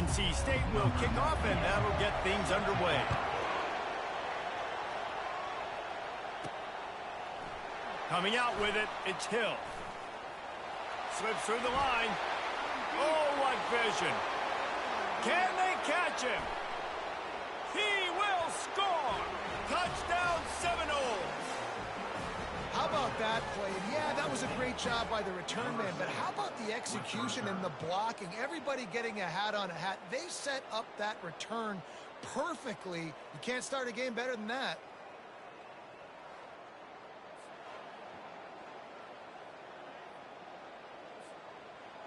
NC State will kick off, and that'll get things underway. Coming out with it, it's Hill. Slips through the line. Oh, what vision. Can they catch him? He will score. Touchdown Seminoles. How about that play? And yeah, that was a great job by the return man, but how about the execution and the blocking? Everybody getting a hat on a hat. They set up that return perfectly. You can't start a game better than that.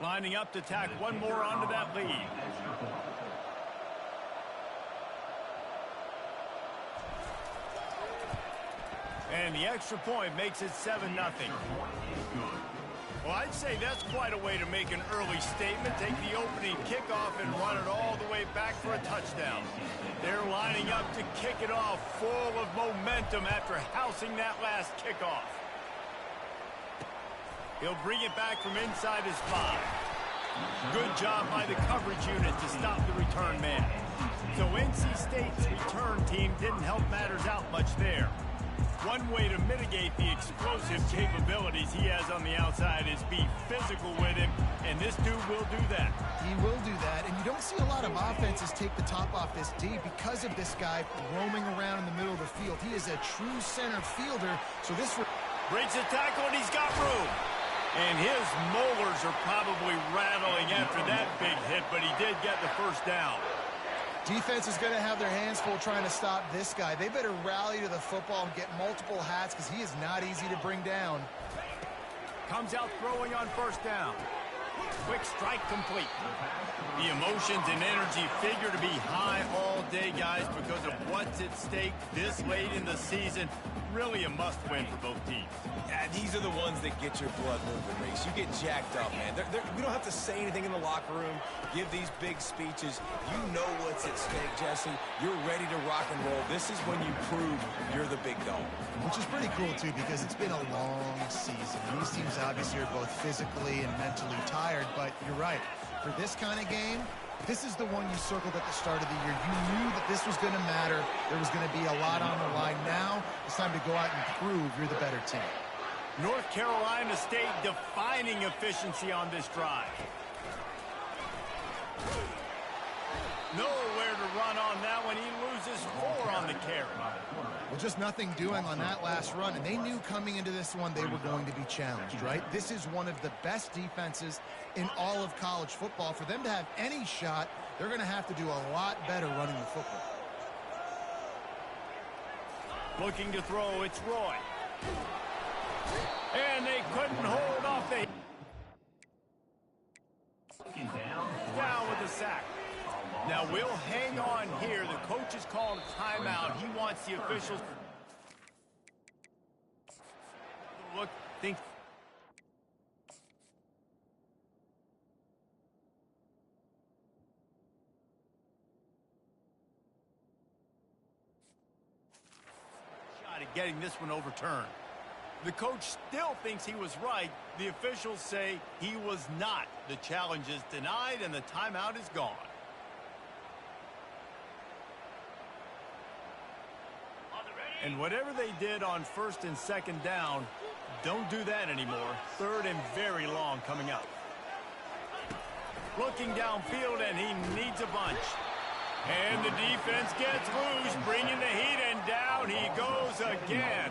Lining up to tack one more onto that lead. And the extra point makes it 7-0. Well, I'd say that's quite a way to make an early statement. Take the opening kickoff and run it all the way back for a touchdown. They're lining up to kick it off full of momentum after housing that last kickoff. He'll bring it back from inside his 5. Good job by the coverage unit to stop the return man. So NC State's return team didn't help matters out much there. One way to mitigate the explosive capabilities he has on the outside is be physical with him, and this dude will do that. He will do that, and you don't see a lot of offenses take the top off this D because of this guy roaming around in the middle of the field. He is a true center fielder, so this... Breaks the tackle, and he's got room. And his molars are probably rattling after that big hit, but he did get the first down. Defense is going to have their hands full trying to stop this guy. They better rally to the football and get multiple hats because he is not easy to bring down. Comes out throwing on first down. Quick strike complete. The emotions and energy figure to be high all day, guys, because of what's at stake this late in the season. Really a must-win for both teams. Yeah, these are the ones that get your blood moving, Reese. You get jacked up, man. We don't have to say anything in the locker room, give these big speeches. You know what's at stake, Jesse. You're ready to rock and roll. This is when you prove you're the big dog. Which is pretty cool, too, because it's been a long season. These teams obviously are both physically and mentally tired, but you're right. For this kind of game, this is the one you circled at the start of the year. You knew that this was going to matter. There was going to be a lot on the line. Now it's time to go out and prove you're the better team. North Carolina State defining efficiency on this drive. Nowhere to run on that one. He loses 4 on the carry. Well, just nothing doing on that last run, and they knew coming into this one they were going to be challenged, right? This is one of the best defenses in all of college football. For them to have any shot, they're going to have to do a lot better running the football. Looking to throw, it's Roy. And they couldn't hold off the... Down with the sack. Now we'll hang on here. The coach is calling a timeout. He wants the officials... Look, think... Shot at getting this one overturned. The coach still thinks he was right. The officials say he was not. The challenge is denied and the timeout is gone. And whatever they did on first and second down, don't do that anymore. Third and very long coming up. Looking downfield, and he needs a bunch. And the defense gets loose, bringing the heat, and down he goes again.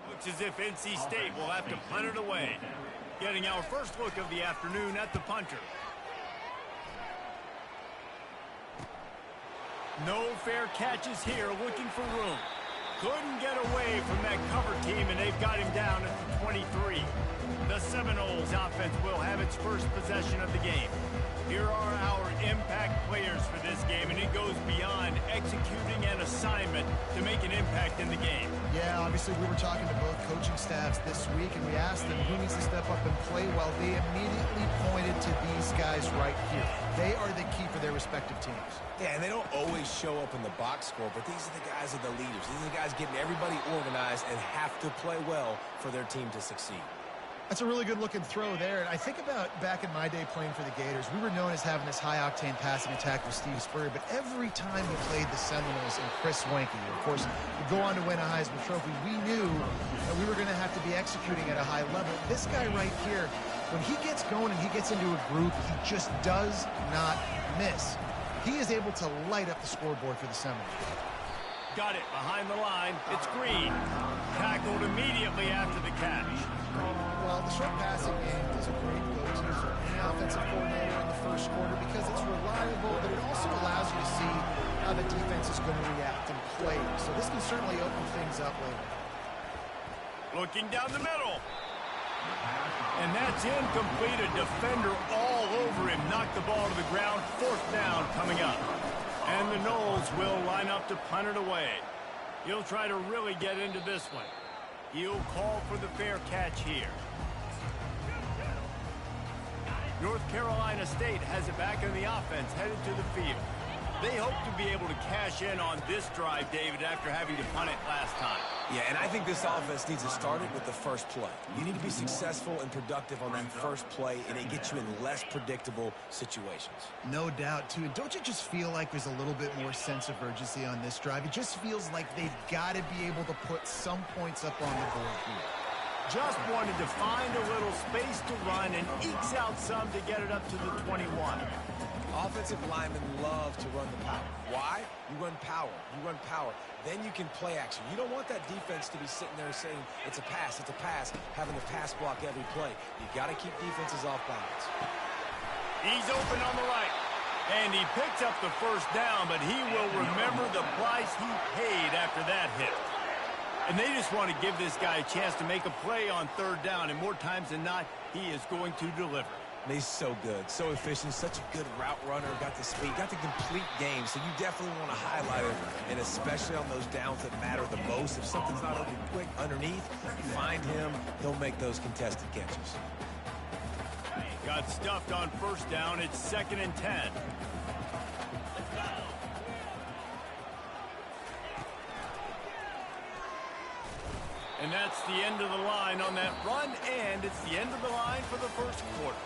Looks as if NC State will have to punt it away. Getting our first look of the afternoon at the punter. No fair catches here, looking for room. Couldn't get away from that cover team, and they've got him down at the 23. The Seminoles offense will have its first possession of the game. Here are our impact players for this game, and it goes beyond executing an assignment to make an impact in the game. Yeah, obviously we were talking to both coaching staffs this week, and we asked them who needs to step up and play well. They immediately pointed to these guys right here. They are the key for their respective teams. Yeah, and they don't always show up in the box score, but these are the guys that are the leaders. These are the guys getting everybody organized and have to play well for their team to succeed. That's a really good-looking throw there. And I think about back in my day playing for the Gators, we were known as having this high-octane passing attack with Steve Spurrier, but every time we played the Seminoles and Chris Wenke, of course, would go on to win a Heisman Trophy, we knew that we were going to have to be executing at a high level. This guy right here, when he gets going and he gets into a group, he just does not miss. He is able to light up the scoreboard for the Seminoles. Got it behind the line. It's Green. Tackled immediately after the catch. Well, the short passing game is a great go-to for any offensive coordinator in the first quarter because it's reliable, but it also allows you to see how the defense is going to react and play. So this can certainly open things up later. Looking down the middle. And that's incomplete. A defender all over him. Knocked the ball to the ground. Fourth down coming up. And the Noles will line up to punt it away. He'll try to really get into this one. He'll call for the fair catch here. North Carolina State has it back in the offense, headed to the field. They hope to be able to cash in on this drive, David, after having to punt it last time. Yeah, and I think this offense needs to start it with the first play. You need to be successful and productive on that first play, and it gets you in less predictable situations. No doubt, too. And don't you just feel like there's a little bit more sense of urgency on this drive? It just feels like they've got to be able to put some points up on the board here. Just wanted to find a little space to run and ekes out some to get it up to the 21. Offensive linemen love to run the power. Why? You run power. You run power. Then you can play action. You don't want that defense to be sitting there saying, it's a pass, having to pass block every play. You got to keep defenses off balance. He's open on the right. And he picks up the first down, but he will remember the price he paid after that hit. And they just want to give this guy a chance to make a play on third down, and more times than not, he is going to deliver. And he's so good, so efficient, such a good route runner, got the speed, got the complete game, so you definitely want to highlight it, and especially on those downs that matter the most. If something's not open quick underneath, find him, he'll make those contested catches. Got stuffed on first down, it's 2nd and 10. And that's the end of the line on that run, and it's the end of the line for the first quarter.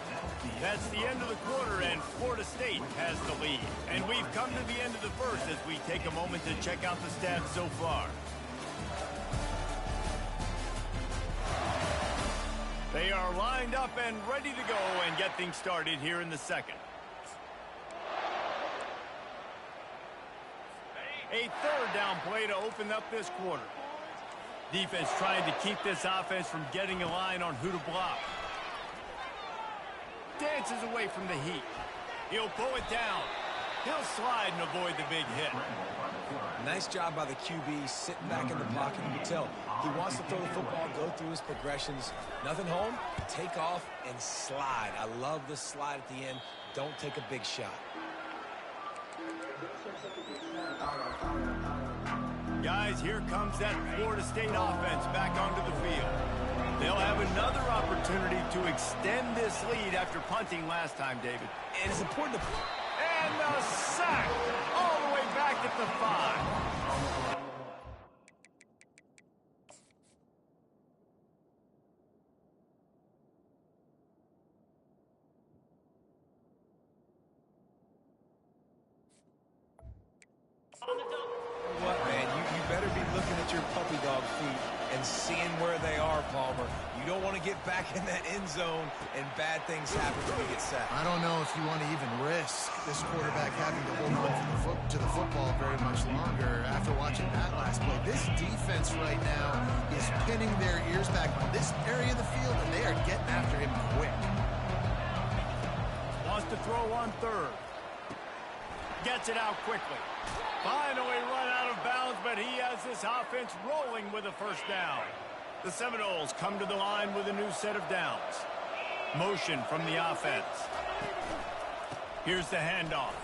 That's the end of the quarter, and Florida State has the lead. And we've come to the end of the first as we take a moment to check out the stats so far. They are lined up and ready to go and get things started here in the second. A third down play to open up this quarter. Defense trying to keep this offense from getting a line on who to block. Dances away from the heat. He'll pull it down. He'll slide and avoid the big hit. Nice job by the QB sitting back in the pocket. You can tell he wants to throw the football, go through his progressions. Nothing home, take off and slide. I love the slide at the end. Don't take a big shot. Guys, here comes that Florida State offense back onto the field. They'll have another opportunity to extend this lead after punting last time, David. And it's important to... And a sack all the way back at the 5. What, man? You better be looking at your puppy dog feet and seeing where they are, Palmer. You don't want to get back in that end zone and bad things happen when you get sacked. I don't know if you want to even risk this quarterback having to hold on to the football very much longer after watching that last play. This defense defense right now is pinning their ears back on this area of the field, and they are getting after him quick. Wants to throw on third. Gets it out quickly. Finally run out of bounds, but he has this offense rolling with a first down. The Seminoles come to the line with a new set of downs. Motion from the offense. Here's the handoff.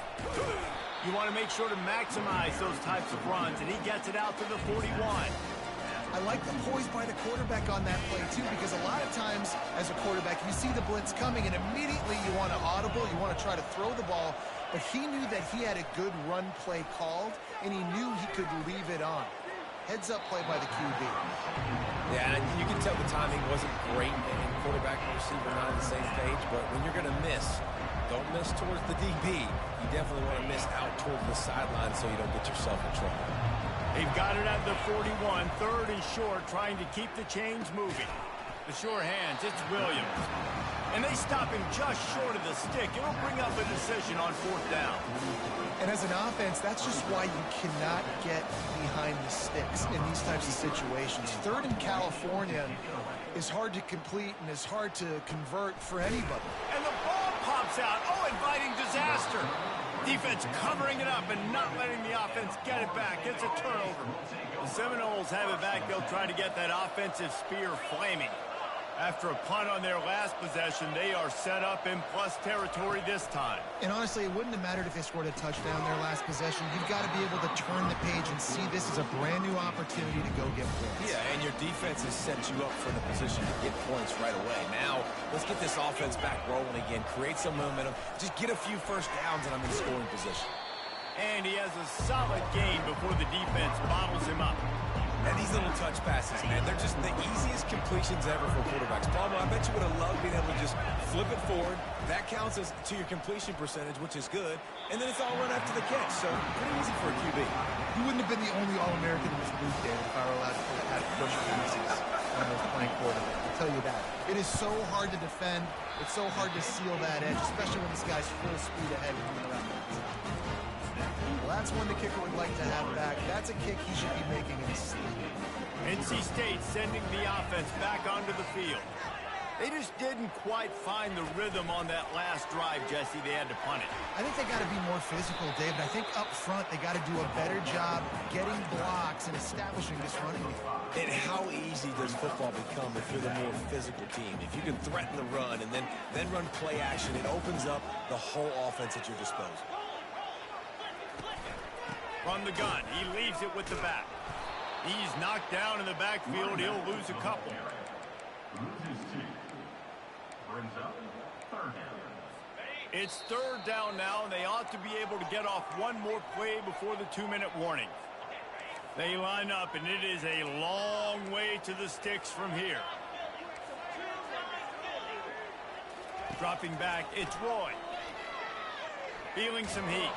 You want to make sure to maximize those types of runs, and he gets it out to the 41. I like the poise by the quarterback on that play, too, because a lot of times as a quarterback, you see the blitz coming, and immediately you want to audible, you want to try to throw the ball, but he knew that he had a good run play called, and he knew he could leave it on. Heads-up play by the QB. Yeah, and you can tell the timing wasn't great, and quarterback and receiver not on the same page, but when you're going to miss, don't miss towards the DB. You definitely want to miss out towards the sideline so you don't get yourself in trouble. They've got it at the 41, third and short, trying to keep the chains moving. The sure hands, it's Williams. And they stop him just short of the stick. It'll bring up a decision on fourth down. And as an offense, that's just why you cannot get behind the sticks in these types of situations. Third in California is hard to complete and is hard to convert for anybody. And the ball pops out. Oh, inviting disaster. Defense covering it up and not letting the offense get it back. It's a turnover. The Seminoles have it back. They'll try to get that offensive spear flaming. After a punt on their last possession, they are set up in plus territory this time. And honestly, it wouldn't have mattered if they scored a touchdown their last possession. You've got to be able to turn the page and see this as a brand new opportunity to go get points. Yeah, and your defense has set you up for the position to get points right away. Now, let's get this offense back rolling again, create some momentum, just get a few first downs, and I'm in scoring position. And he has a solid gain before the defense bottles him up. And these little touch passes, man, they're just the easiest completions ever for quarterbacks. Palmer, I bet you would have loved being able to just flip it forward. That counts as to your completion percentage, which is good. And then it's all run after the catch, so pretty easy for a QB. You wouldn't have been the only All-American in this booth, David, if I were allowed to have push passes when I was playing quarterback. I'll tell you that. It is so hard to defend. It's so hard to seal that edge, especially when this guy's full speed ahead coming around the field. Well, that's one the kicker would like to have back. That's a kick he should be making in his sleep. NC State sending the offense back onto the field. They just didn't quite find the rhythm on that last drive, Jesse. They had to punt it. I think they got to be more physical, David. I think up front they got to do a better job getting blocks and establishing this running game. And how easy does football become if you're the more physical team? If you can threaten the run and then run play action, it opens up the whole offense at your disposal. From the gun, he leaves it with the back. He's knocked down in the backfield. He'll lose a couple. It's third down now, and they ought to be able to get off one more play before the 2-minute warning. They line up, and it is a long way to the sticks from here. Dropping back, it's Roy. Feeling some heat.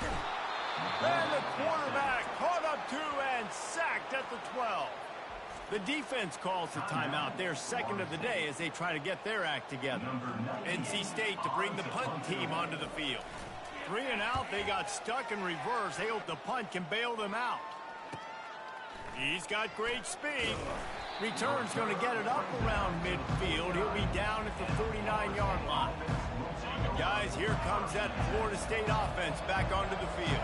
And the quarterback caught up to and sacked at the 12. The defense calls the timeout. They're second of the day as they try to get their act together. NC State to bring the punt team onto the field. 3 and out, they got stuck in reverse. They hope the punt can bail them out. He's got great speed. Return's going to get it up around midfield. He'll be down at the 39-yard line. Guys, here comes that Florida State offense back onto the field.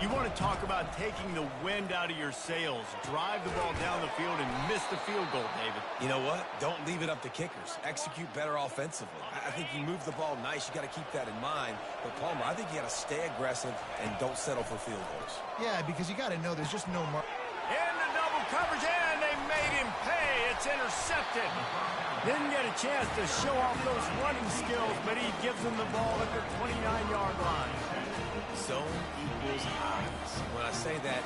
You want to talk about taking the wind out of your sails. Drive the ball down the field and miss the field goal, David. You know what? Don't leave it up to kickers. Execute better offensively. I think you move the ball nice. You got to keep that in mind. But, Palmer, I think you got to stay aggressive and don't settle for field goals. Yeah, because you got to know there's just no mark. In the double coverage, and they made him pay. It's intercepted. Didn't get a chance to show off those running skills, but he gives them the ball at the 29-yard line. Zone equals eyes. When I say that,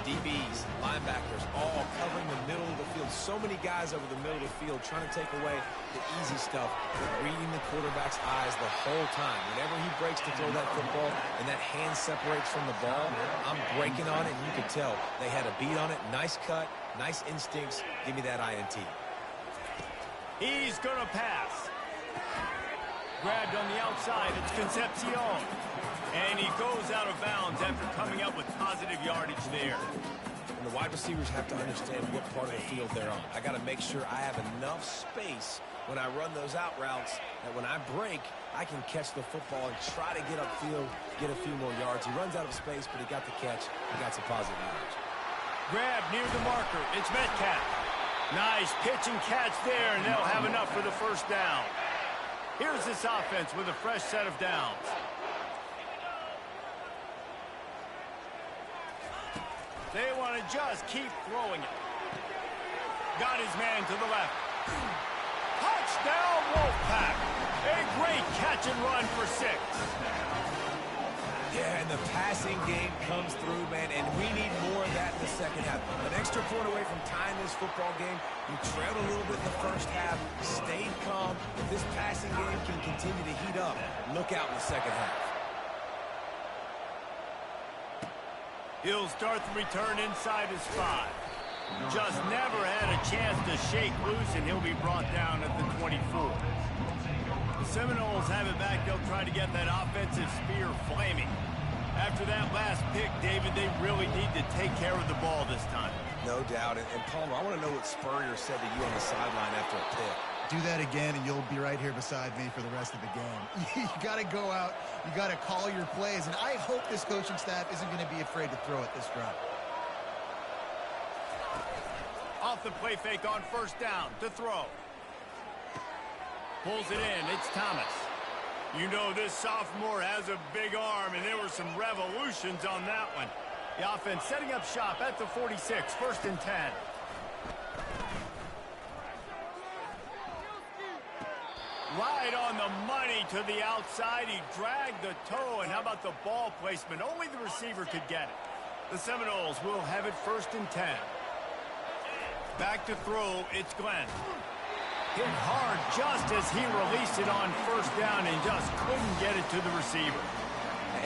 DBs, linebackers, all covering the middle of the field. So many guys over the middle of the field trying to take away the easy stuff, but reading the quarterback's eyes the whole time. Whenever he breaks to throw that football and that hand separates from the ball, I'm breaking on it, and you can tell they had a beat on it. Nice cut, nice instincts. Give me that INT. He's going to pass. Grabbed on the outside. It's Concepcion. And he goes out of bounds after coming up with positive yardage there. and the wide receivers have to understand what part of the field they're on. I got to make sure I have enough space when I run those out routes that when I break, I can catch the football and try to get upfield, get a few more yards. He runs out of space, but he got the catch. He got some positive yards. Grab near the marker. It's Metcalf. Nice pitch and catch there, and they'll have enough for the first down. Here's this offense with a fresh set of downs. They want to just keep throwing it. Got his man to the left. Touchdown, Wolfpack. A great catch and run for 6. Yeah, and the passing game comes through, man, and we need more of that in the second half. An extra point away from tying this football game. You trailed a little bit in the first half, stayed calm. If this passing game can continue to heat up, look out in the second half. He'll start the return inside his 5. Just never had a chance to shake loose, and he'll be brought down at the 24. The Seminoles have it back. They'll try to get that offensive spear flaming. After that last pick, David, they really need to take care of the ball this time. No doubt. And Palmer, I want to know what Spurrier said to you on the sideline after a pick. Do that again, and you'll be right here beside me for the rest of the game. You got to go out. You got to call your plays, and I hope this coaching staff isn't going to be afraid to throw it this drive. Off the play fake on first down to throw. Pulls it in. It's Thomas. You know this sophomore has a big arm, and there were some revolutions on that one. The offense setting up shop at the 46, 1st and 10. Right on the money to the outside. He dragged the toe, and how about the ball placement? Only the receiver could get it. The Seminoles will have it 1st and 10. Back to throw, it's Glenn. Hit hard just as he released it on first down and just couldn't get it to the receiver.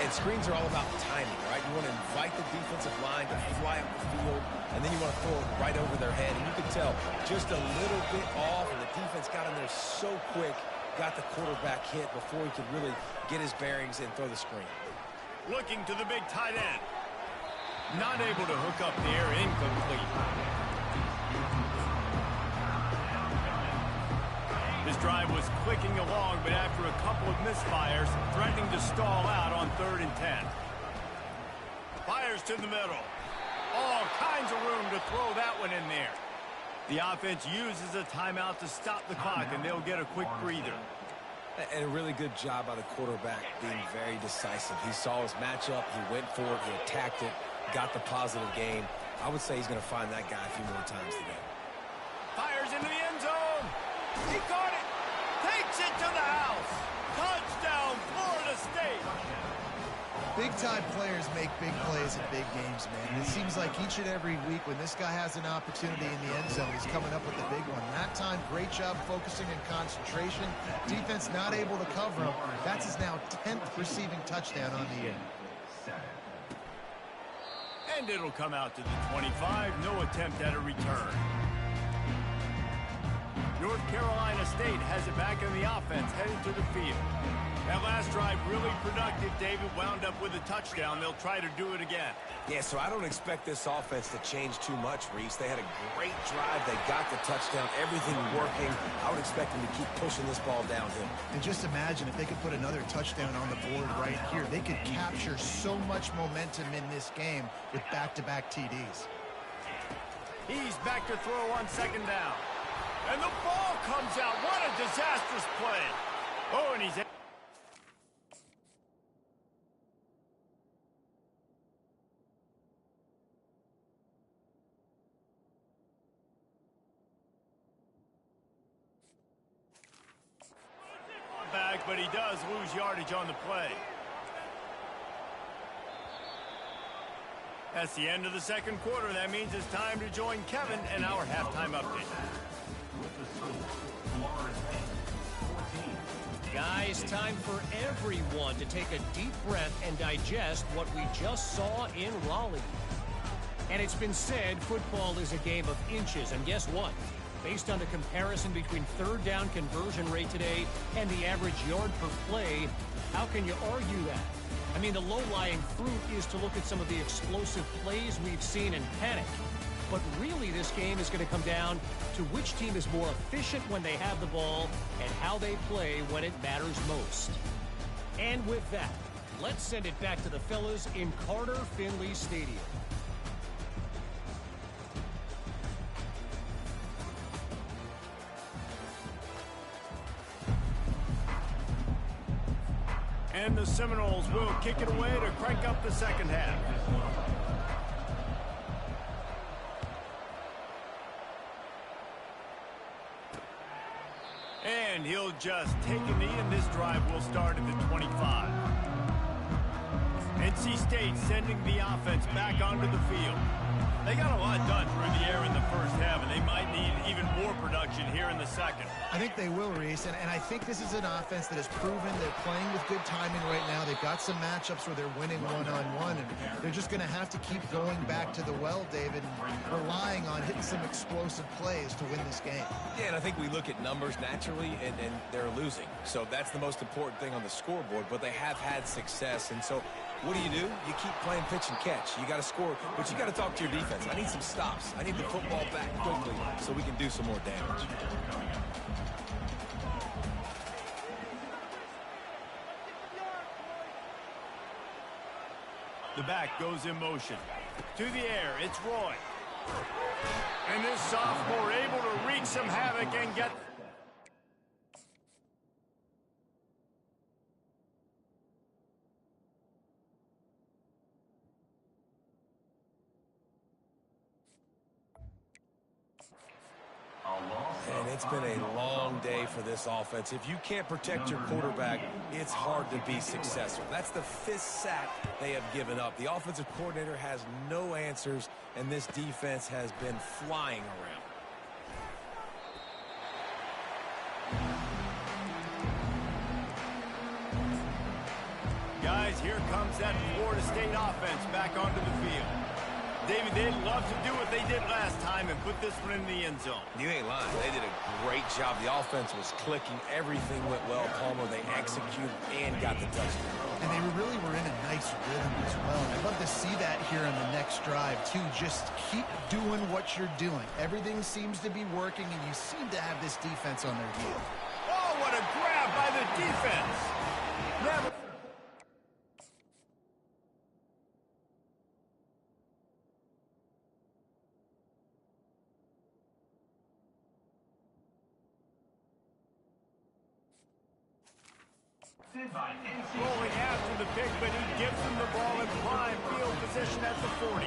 And screens are all about timing, right? You want to invite the defensive line to fly up the field, and then you want to throw it right over their head. And you can tell just a little bit off, and the defense got in there so quick, got the quarterback hit before he could really get his bearings and throw the screen. Looking to the big tight end. Not able to hook up there, incomplete. This drive was clicking along, but after a couple of misfires, threatening to stall out on 3rd and 10. Fires to the middle. All kinds of room to throw that one in there. The offense uses a timeout to stop the clock, and they'll get a quick breather. And a really good job by the quarterback being very decisive. He saw his matchup, he went for it, he attacked it, got the positive gain. I would say he's going to find that guy a few more times today. Fires into the end zone. He caught it. Takes it to the house. Touchdown, Florida State. Big-time players make big plays in big games, man. It seems like each and every week when this guy has an opportunity in the end zone, he's coming up with a big one. That time, great job focusing and concentration. Defense not able to cover him. That's his now 10th receiving touchdown on the year. And it'll come out to the 25. No attempt at a return. North Carolina State has it back in the offense, headed to the field. That last drive really productive. David wound up with a touchdown. They'll try to do it again. Yeah, so I don't expect this offense to change too much, Reese. They had a great drive. They got the touchdown. Everything working. I would expect them to keep pushing this ball downhill. And just imagine if they could put another touchdown on the board right here. They could capture so much momentum in this game with back-to-back TDs. He's back to throw on 2nd down. And the ball comes out. What a disastrous play. Oh, and he's... back, but he does lose yardage on the play. That's the end of the 2nd quarter. That means it's time to join Kevin and our halftime update. Guys, time for everyone to take a deep breath and digest what we just saw in Raleigh. And it's been said football is a game of inches, and guess what? Based on the comparison between 3rd down conversion rate today and the average yard per play, how can you argue that? I mean, the low-lying fruit is to look at some of the explosive plays we've seen and panic. But really, this game is going to come down to which team is more efficient when they have the ball and how they play when it matters most. And with that, let's send it back to the fellas in Carter Finley Stadium. And the Seminoles will kick it away to crank up the second half. And he'll just take a knee, and this drive will start at the 25. NC State sending the offense back onto the field. They got a lot done through the air in the first half, and they might need even more production here in the second. I think they will, Reese, and I think this is an offense that has proven they're playing with good timing right now. They've got some matchups where they're winning one-on-one, and they're just going to have to keep going back to the well, David, and relying on hitting some explosive plays to win this game. Yeah, and I think we look at numbers naturally, and they're losing. So that's the most important thing on the scoreboard, but they have had success, and so what do? You keep playing pitch and catch. You got to score, but you got to talk to your defense. I need some stops. I need the football back quickly so we can do some more damage. The back goes in motion. To the air, it's Roy. And this sophomore able to wreak some havoc and get... And it's been a long day for this offense. If you can't protect your quarterback, it's hard to be successful. That's the 5th sack they have given up. The offensive coordinator has no answers, and this defense has been flying around. Guys, here comes that Florida State offense back onto the field. David, they'd love to do what they did last time and put this one in the end zone. You ain't lying. They did a great job. The offense was clicking. Everything went well, Palmer. They executed and got the touchdown. And they really were in a nice rhythm as well. And I'd love to see that here on the next drive, too. Just keep doing what you're doing. Everything seems to be working, and you seem to have this defense on their heels. Oh, what a grab by the defense. Never... Rolling after the pick, but he gives him the ball in prime field position at the 40.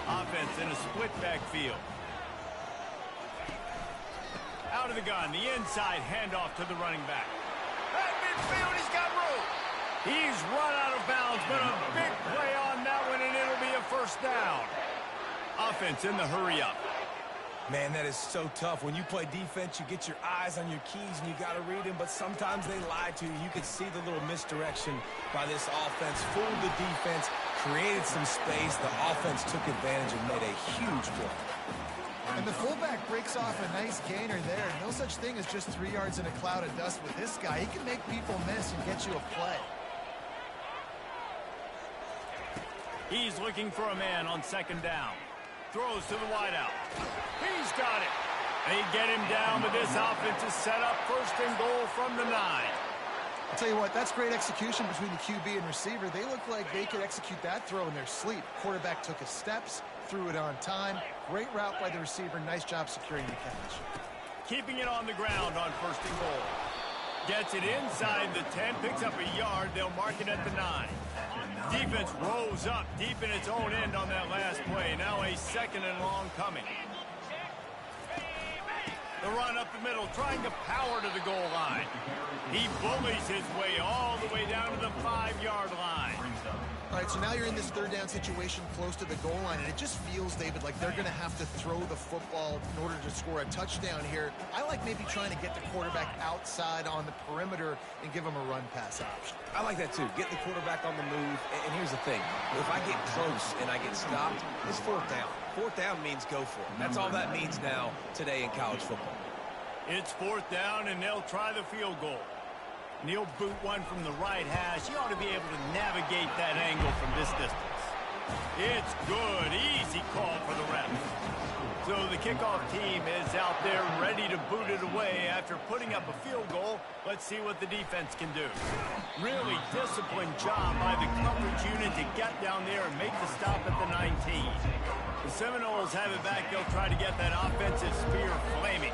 Offense in a split backfield. Out of the gun, the inside handoff to the running back. At midfield, he's got room. He's run out of bounds, but a big play on that one, and it'll be a first down. Offense in the hurry up. Man, that is so tough. When you play defense, you get your eyes on your keys, and you got to read them, but sometimes they lie to you. You can see the little misdirection by this offense. Fooled the defense, created some space. The offense took advantage and made a huge play. And the fullback breaks off a nice gainer there. No such thing as just 3 yards in a cloud of dust with this guy. He can make people miss and get you a play. He's looking for a man on second down. Throws to the wideout. He's got it. They get him down, but this offense is set up 1st and goal from the 9. I'll tell you what, that's great execution between the QB and receiver. They look like they could execute that throw in their sleep. Quarterback took his steps, threw it on time. Great route by the receiver. Nice job securing the catch. Keeping it on the ground on 1st and goal. Gets it inside the 10, picks up a yard. They'll mark it at the 9. Defense rose up deep in its own end on that last play. Now a 2nd and long coming. The run up the middle, trying to power to the goal line. He bullies his way all the way down to the 5-yard line. All right, so now you're in this 3rd down situation close to the goal line, and it just feels, David, like they're going to have to throw the football in order to score a touchdown here. I like maybe trying to get the quarterback outside on the perimeter and give him a run-pass option. I like that, too. Get the quarterback on the move. And here's the thing. If I get close and I get stopped, it's 4th down. 4th down means go for it. That's all that means now today in college football. It's 4th down, and they'll try the field goal. And he'll boot one from the right hash. He ought to be able to navigate that angle from this distance. It's good. Easy call for the ref. So the kickoff team is out there ready to boot it away after putting up a field goal. Let's see what the defense can do. Really disciplined job by the coverage unit to get down there and make the stop at the 19. The Seminoles have it back. They'll try to get that offensive spear flaming.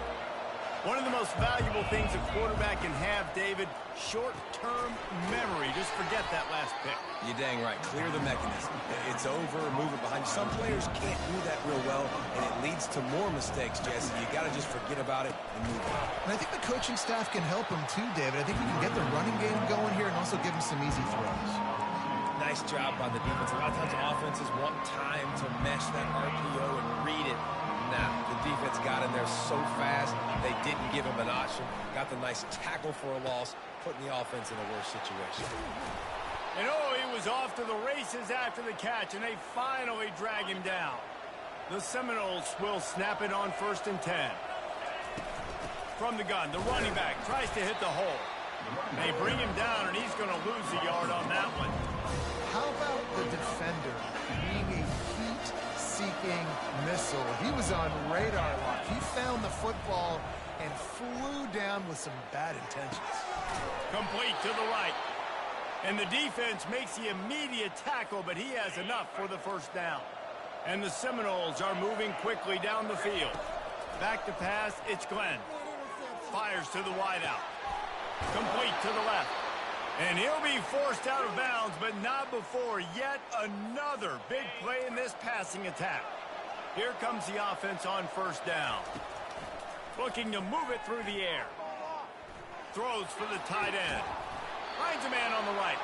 One of the most valuable things a quarterback can have, David, short-term memory. Just forget that last pick. You're dang right. Clear the mechanism. It's over, move it behind you. Some players can't do that real well, and it leads to more mistakes, Jesse. You got to just forget about it and move on. And I think the coaching staff can help him too, David. I think we can get the running game going here and also give him some easy throws. Nice job by the defense. A lot of times offenses want time to mesh that RPO and read it. Now, the defense got in there so fast, they didn't give him an option. Got the nice tackle for a loss, putting the offense in a worse situation. And he was off to the races after the catch, and they finally drag him down. The Seminoles will snap it on 1st and 10. From the gun, the running back tries to hit the hole. They bring him down, and he's going to lose a yard on that one. How about the defender being a heat-seeking missile? He was on radar lock. He found the football and flew down with some bad intentions. Complete to the right. And the defense makes the immediate tackle, but he has enough for the first down. And the Seminoles are moving quickly down the field. Back to pass, it's Glenn. Fires to the wideout. Complete to the left. And he'll be forced out of bounds, but not before yet another big play in this passing attack. Here comes the offense on 1st down. Looking to move it through the air. Throws for the tight end. Finds a man on the right.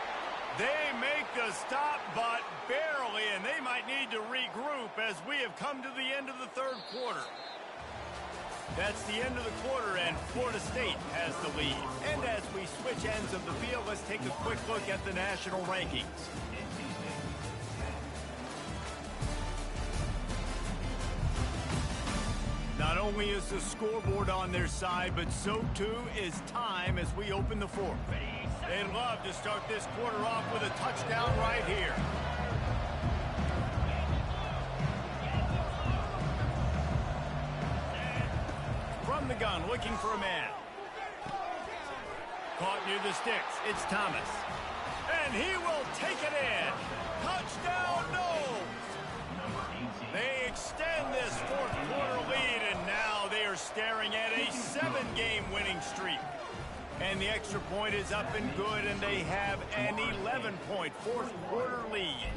They make the stop, but barely, and they might need to regroup as we have come to the end of the 3rd quarter. That's the end of the quarter, and Florida State has the lead. And as we switch ends of the field, let's take a quick look at the national rankings. Not only is the scoreboard on their side, but so too is time as we open the 4th. They'd love to start this quarter off with a touchdown right here. From the gun, looking for a man. Caught near the sticks. It's Thomas. And he will take it in. Touchdown, Noles! They extend this 4th quarter lead, and now they are staring at a 7-game winning streak. And the extra point is up and good, and they have an 11-point 4th quarter lead.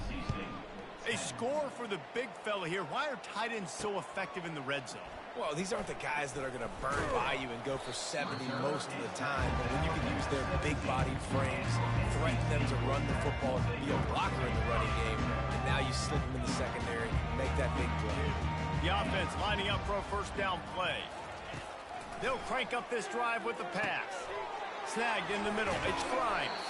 A score for the big fella here. Why are tight ends so effective in the red zone? Well, these aren't the guys that are going to burn by you and go for 70 most of the time. But when you can use their big-bodied frames, threaten them to run the football, be a blocker in the running game, and now you slip them in the secondary, make that big play. The offense lining up for a 1st down play. They'll crank up this drive with the pass. Snagged in the middle. It's Grimes.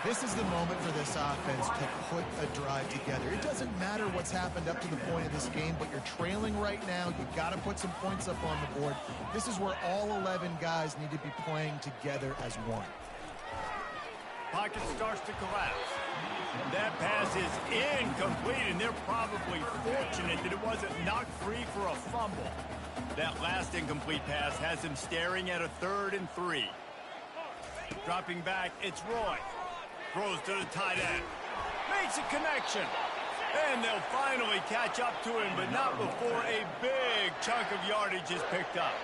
This is the moment for this offense to put a drive together. It doesn't matter what's happened up to the point of this game, but you're trailing right now. You've got to put some points up on the board. This is where all 11 guys need to be playing together as one. Pocket starts to collapse. That pass is incomplete, and they're probably fortunate that it wasn't knocked free for a fumble. That last incomplete pass has him staring at a 3rd and 3. Dropping back, it's Roy. Throws to the tight end. Makes a connection. And they'll finally catch up to him, but not before a big chunk of yardage is picked up.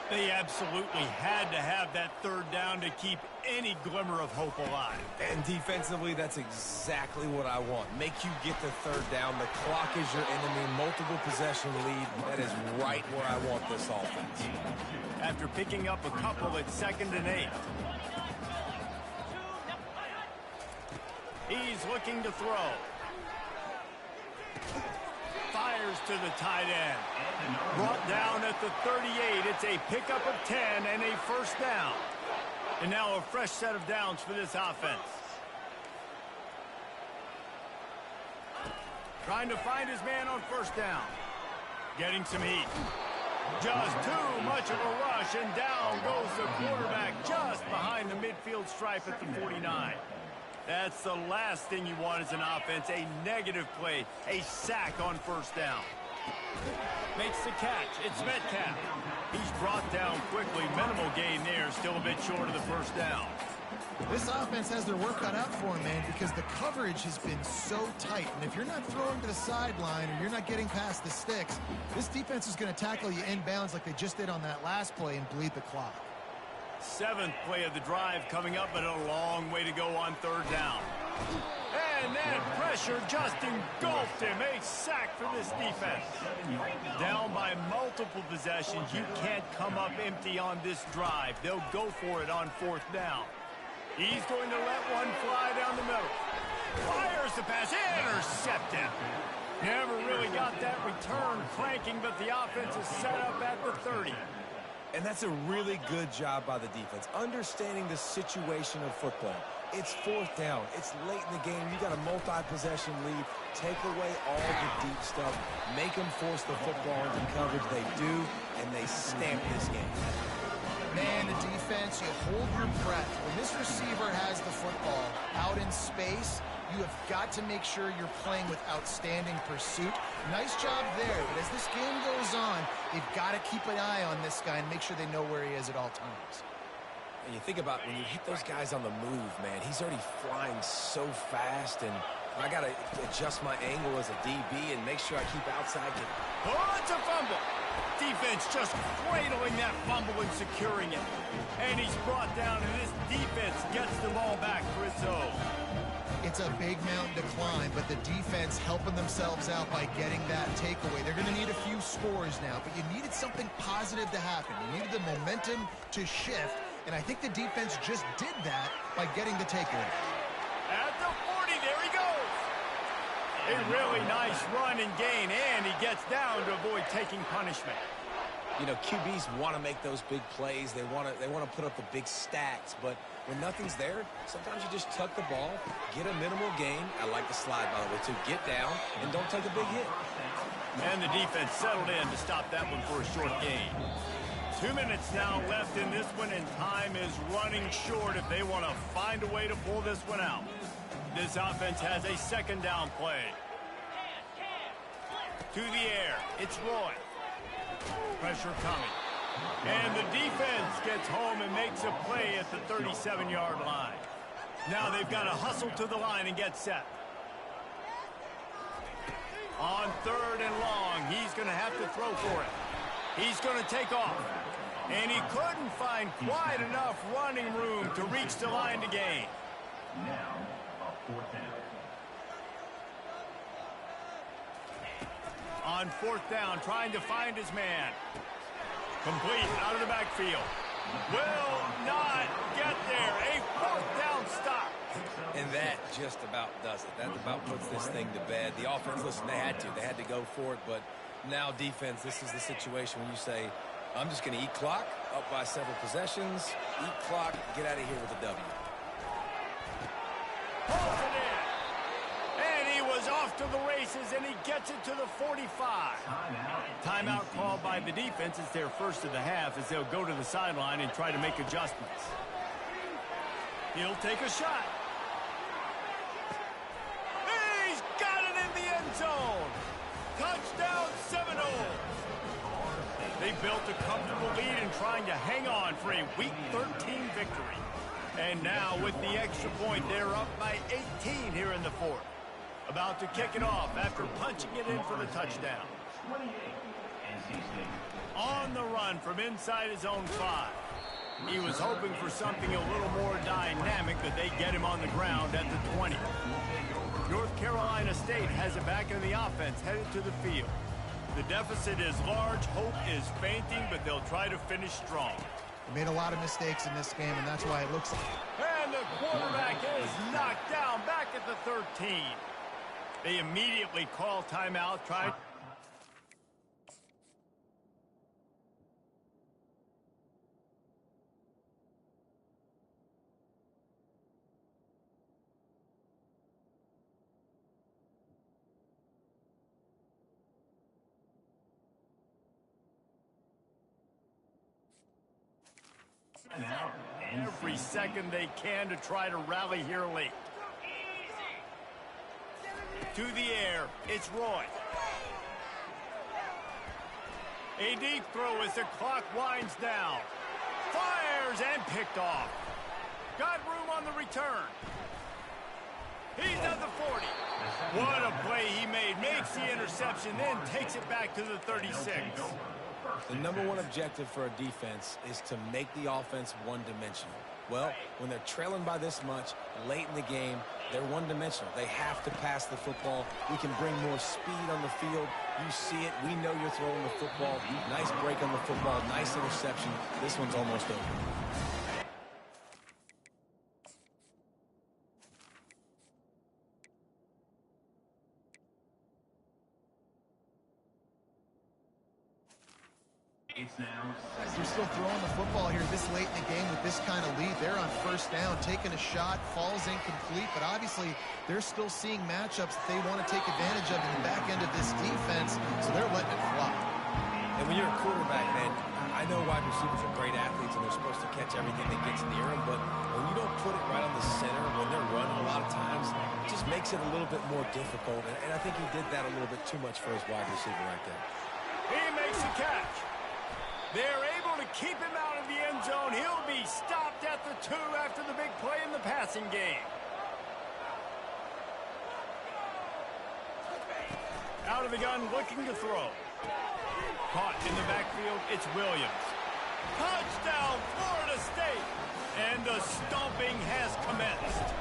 They absolutely had to have that 3rd down to keep any glimmer of hope alive. And defensively, that's exactly what I want. Make you get the 3rd down. The clock is your enemy. Multiple possession lead. That is right where I want this offense. After picking up a couple, it's 2nd and 8. He's looking to throw. Fires to the tight end. Brought down at the 38. It's a pickup of 10 and a 1st down. And now a fresh set of downs for this offense. Trying to find his man on 1st down. Getting some heat. Just too much of a rush, and down goes the quarterback just behind the midfield stripe at the 49. That's the last thing you want as an offense, a negative play, a sack on first down. Makes the catch. It's Metcalf. He's brought down quickly. Minimal gain there, still a bit short of the first down. This offense has their work cut out for them, man, because the coverage has been so tight. And if you're not throwing to the sideline or you're not getting past the sticks, this defense is going to tackle you inbounds like they just did on that last play and bleed the clock. 7th play of the drive coming up, but a long way to go on third down. And that pressure just engulfed him. A sack for this defense. Down by multiple possessions. You can't come up empty on this drive. They'll go for it on fourth down. He's going to let one fly down the middle. Fires the pass. Intercepted. Never really got that return cranking, but the offense is set up at the 30. And that's a really good job by the defense, understanding the situation of football. It's fourth down. It's late in the game. You got a multi-possession lead. Take away all the deep stuff. Make them force the football into coverage. They do, and they stamp this game. Man, the defense, you hold your breath. When this receiver has the football out in space, you have got to make sure you're playing with outstanding pursuit. Nice job there, but as this game goes on, they've got to keep an eye on this guy and make sure they know where he is at all times. And you think about when you hit those guys on the move, man, he's already flying so fast, and I got to adjust my angle as a DB and make sure I keep outside. Oh, it's a fumble. Defense just cradling that fumble and securing it. And he's brought down, and this defense gets the ball back for its own. It's a big mountain to climb, but the defense helping themselves out by getting that takeaway. They're going to need a few scores now, but you needed something positive to happen. You needed the momentum to shift, and I think the defense just did that by getting the takeaway. At the 40, there he goes. A really nice run and gain, and he gets down to avoid taking punishment. You know, QBs want to make those big plays. They want to put up the big stats, but when nothing's there, sometimes you just tuck the ball, get a minimal gain. I like the slide, by the way, too. Get down and don't take a big hit. And the defense settled in to stop that one for a short gain. 2 minutes now left in this one, and time is running short if they want to find a way to pull this one out. This offense has a second down play. To the air, it's Roy. Pressure coming. And the defense gets home and makes a play at the 37-yard line. Now they've got to hustle to the line and get set. On third and long, he's going to have to throw for it. He's going to take off. And he couldn't find quite enough running room to reach the line to gain. Now, fourth down. On fourth down, trying to find his man. Complete out of the backfield. Will not get there. A fourth down stop. And that just about does it. That about puts this thing to bed. The offense, listen, they had to go for it, but now defense, this is the situation when you say, I'm just going to eat clock, up by several possessions, eat clock, get out of here with a W. Pulls it in. And he was off to the races, and he gets it to the 45. Timeout called by the defense. It's their first of the half as they'll go to the sideline and try to make adjustments. He'll take a shot. He's got it in the end zone. Touchdown Seminoles. They built a comfortable lead and trying to hang on for a Week 13 victory. And now with the extra point, they're up by 18 here in the fourth. About to kick it off after punching it in for the touchdown. On the run from inside his own 5. He was hoping for something a little more dynamic, but they get him on the ground at the 20. North Carolina State has it back in the offense, headed to the field. The deficit is large, hope is fainting, but they'll try to finish strong. They made a lot of mistakes in this game, and that's why it looks like... And the quarterback is knocked down back at the 13. They immediately call timeout, try... Now, Every second they can to try to rally here late. To the air, it's Roy. A deep throw as the clock winds down. Fires and picked off. Got room on the return. He's at the 40. What a play he made. Makes the interception, then takes it back to the 36. The number one objective for a defense is to make the offense one-dimensional. Well, when they're trailing by this much late in the game, they're one-dimensional. They have to pass the football. We can bring more speed on the field. You see it. We know you're throwing the football. Nice break on the football. Nice interception. This one's almost over. it's now They're still throwing the football here this late in the game with this kind of lead. They're on first down, taking a shot, falls incomplete, but obviously they're still seeing matchups that they want to take advantage of in the back end of this defense, so they're letting it fly. And when you're a quarterback, man, I know wide receivers are great athletes and they're supposed to catch everything that gets near them, but when you don't put it right on the center, when they're running a lot of times, it just makes it a little bit more difficult. And I think he did that a little bit too much for his wide receiver right there. He makes the catch. They're able to keep him out of the end zone. He'll be stopped at the 2 after the big play in the passing game. Out of the gun, looking to throw. Caught in the backfield, it's Williams. Touchdown, Florida State! And the stomping has commenced.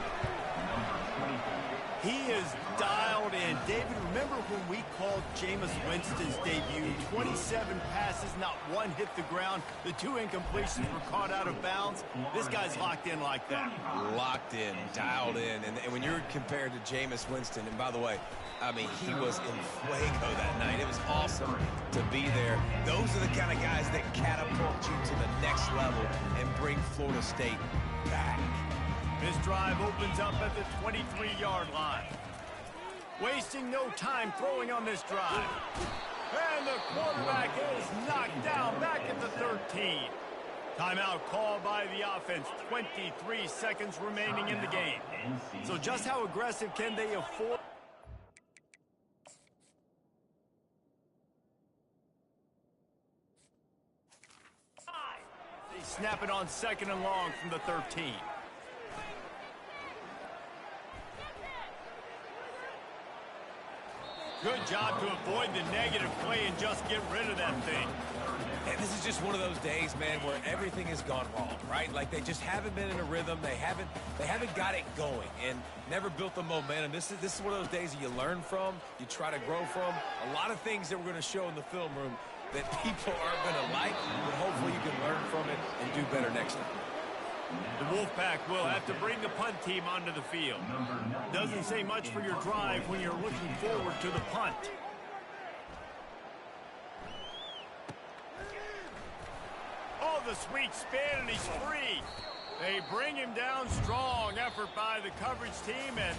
He is dialed in. David, remember when we called Jameis Winston's debut? 27 passes, not one hit the ground. The 2 incompletions were caught out of bounds. This guy's locked in like that. Locked in, dialed in. And when you're compared to Jameis Winston, and by the way, I mean, he was in fuego that night. It was awesome to be there. Those are the kind of guys that catapult you to the next level and bring Florida State back. This drive opens up at the 23-yard line. Wasting no time throwing on this drive. And the quarterback is knocked down back at the 13. Timeout called by the offense. 23 seconds remaining in the game. So just how aggressive can they afford? They snap it on 2nd and long from the 13. Good job to avoid the negative play and just get rid of that thing. And this is just one of those days, man, where everything has gone wrong, right? Like they just haven't been in a rhythm. They haven't got it going and never built the momentum. This is one of those days that you learn from, you try to grow from. A lot of things that we're going to show in the film room that people aren't going to like, but hopefully you can learn from it and do better next time. The Wolfpack will have to bring the punt team onto the field. Doesn't say much for your drive when you're looking forward to the punt. Oh, the sweet spin, and he's free. They bring him down strong. Effort by the coverage team, and